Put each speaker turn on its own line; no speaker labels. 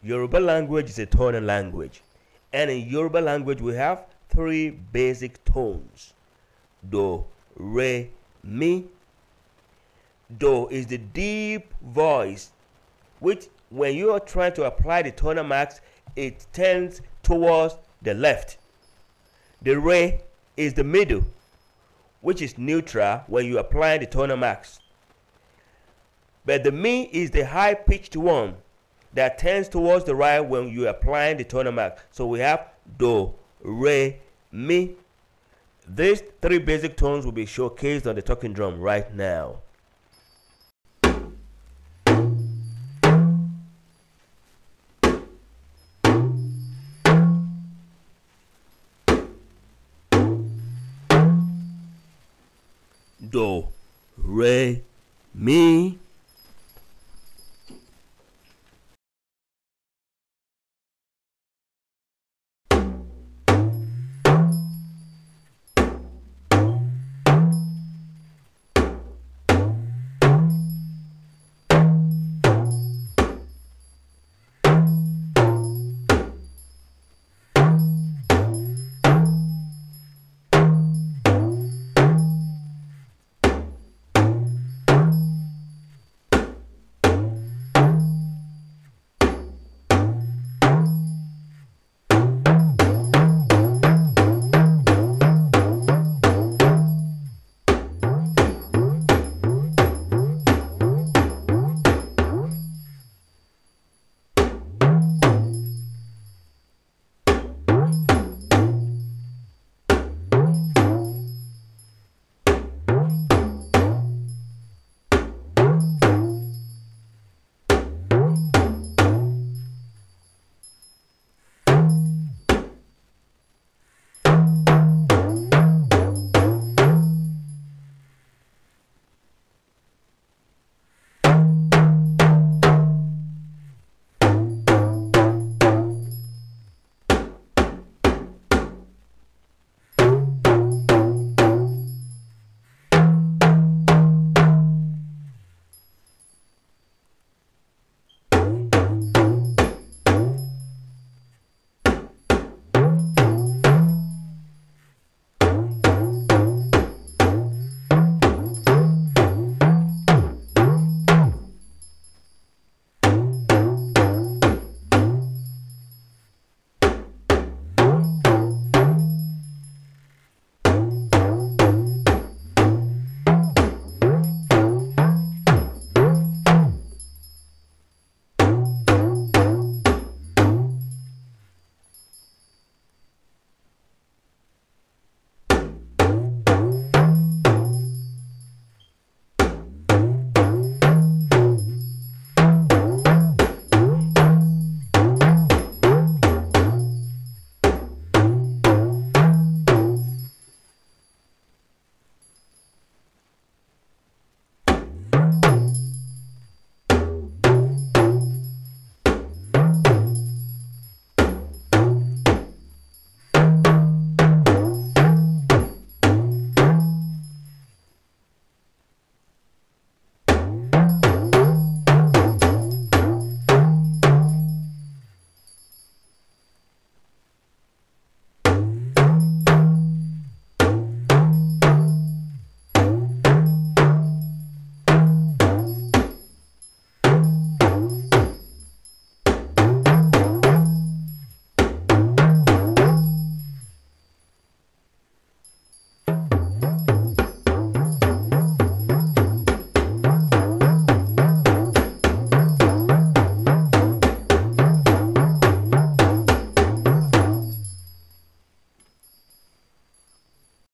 Yoruba language is a tonal language, and in Yoruba language we have three basic tones: do, re, mi. Do is the deep voice which, when you are trying to apply the tonal marks, it tends towards the left. The re is the middle, which is neutral when you apply the tonal marks. But the mi is the high pitched one that tends towards the right when you apply the tonal mark. So we have do, re, mi. These three basic tones will be showcased on the talking drum right now. Do, re, mi.